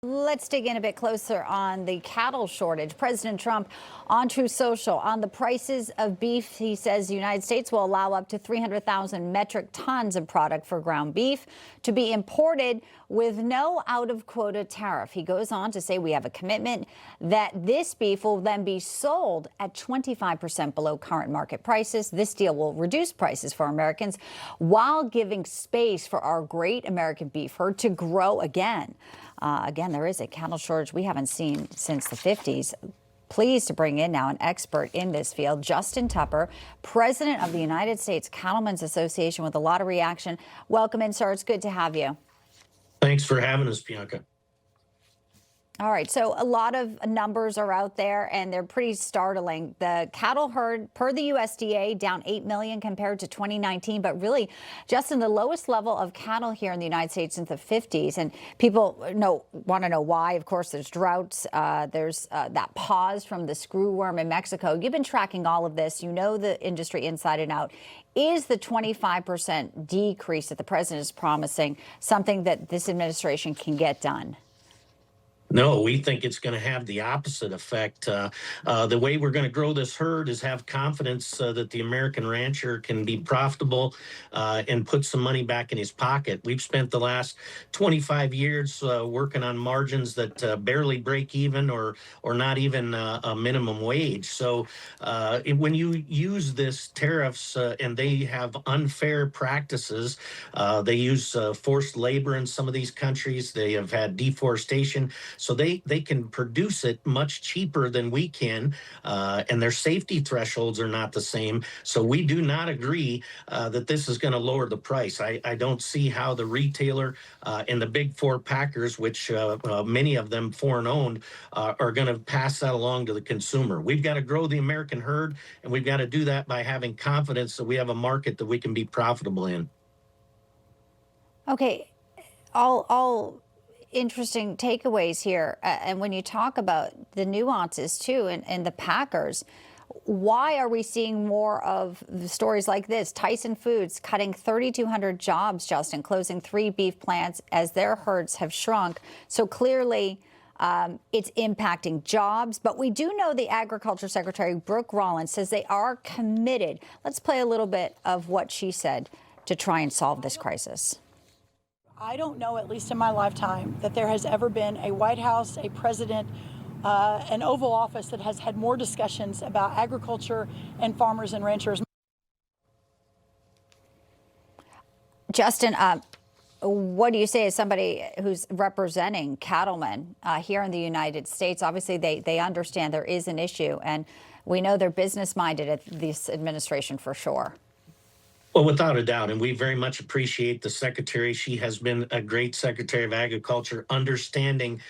Let's dig in a bit closer on the cattle shortage. President Trump on Truth Social on the prices of beef. He says the United States will allow up to 300,000 metric tons of product for ground beef to be imported with no out-of-quota tariff. He goes on to say we have a commitment that this beef will then be sold at 25% below current market prices. This deal will reduce prices for Americans while giving space for our great American beef herd to grow again. Again, there is a cattle shortage we haven't seen since the 50s. Pleased to bring in now an expert in this field, Justin Tupper, president of the United States Cattlemen's Association, with a lot of reaction. Welcome in, sir. It's good to have you. Thanks for having us, Bianca. All right, so a lot of numbers are out there, and they're pretty startling. The cattle herd, per the USDA, down 8 million compared to 2019, but really, Justin, the lowest level of cattle here in the United States since the 50s. And people want to know why. Of course, there's droughts. There's that pause from the screwworm in Mexico. You've been tracking all of this. You know the industry inside and out. Is the 25% decrease that the president is promising something that this administration can get done? No, we think it's going to have the opposite effect. The way we're going to grow this herd is have confidence that the American rancher can be profitable and put some money back in his pocket. We've spent the last 25 years working on margins that barely break even or not even a minimum wage. So when you use this tariffs and they have unfair practices, they use forced labor in some of these countries. They have had deforestation. So they can produce it much cheaper than we can, and their safety thresholds are not the same. So we do not agree that this is going to lower the price. I don't see how the retailer and the big four packers, which many of them foreign owned, are going to pass that along to the consumer. We've got to grow the American herd, and we've got to do that by having confidence that we have a market that we can be profitable in. Okay, all interesting takeaways here. And when you talk about the nuances too, and the packers, why are we seeing more of the stories like this? Tyson Foods cutting 3,200 jobs, Justin, closing 3 beef plants as their herds have shrunk. So clearly it's impacting jobs. But we do know the Agriculture Secretary, Brooke Rollins, says they are committed. Let's play a little bit of what she said to try and solve this crisis. I don't know, at least in my lifetime, that there has ever been a White House, a president, an Oval Office that has had more discussions about agriculture and farmers and ranchers. Justin, what do you say as somebody who's representing cattlemen here in the United States? Obviously, they understand there is an issue, and we know they're business-minded at this administration for sure. Well, without a doubt, and we very much appreciate the secretary. She has been a great Secretary of Agriculture, understanding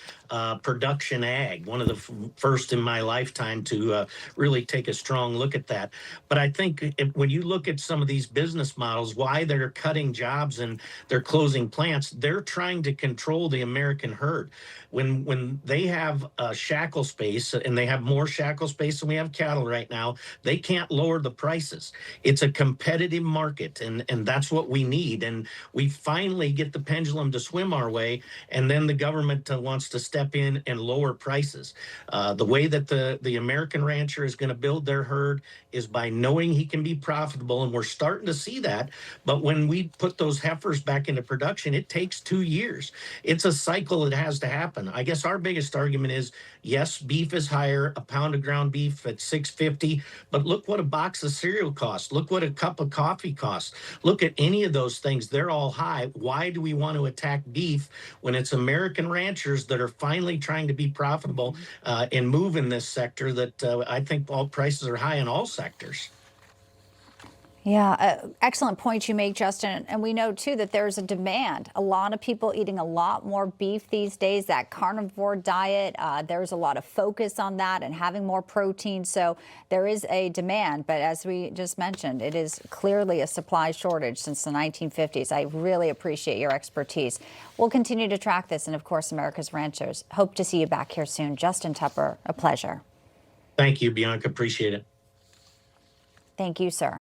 production ag, one of the first in my lifetime to really take a strong look at that. But I think when you look at some of these business models, why they're cutting jobs and they're closing plants, they're trying to control the American herd. When they have shackle space, and they have more shackle space than we have cattle right now, they can't lower the prices. It's a competitive market, and that's what we need. And we finally get the pendulum to swim our way, and then the government wants to step in and lower prices. The way that the American rancher is going to build their herd is by knowing he can be profitable, and we're starting to see that. But when we put those heifers back into production, it takes 2 years. It's a cycle that has to happen. I guess our biggest argument is, yes, beef is higher, a pound of ground beef at $6.50, but look what a box of cereal costs. Look what a cup of coffee costs. Look at any of those things. They're all high. Why do we want to attack beef when it's American ranchers that are finally trying to be profitable and move in this sector that I think all prices are high in all sectors? Yeah, excellent point you make, Justin. And we know, too, that there's a demand. A lot of people eating a lot more beef these days, that carnivore diet. There's a lot of focus on that and having more protein. So there is a demand. But as we just mentioned, it is clearly a supply shortage since the 1950s. I really appreciate your expertise. We'll continue to track this. And, of course, America's ranchers. Hope to see you back here soon. Justin Tupper, a pleasure. Thank you, Bianca. Appreciate it. Thank you, sir.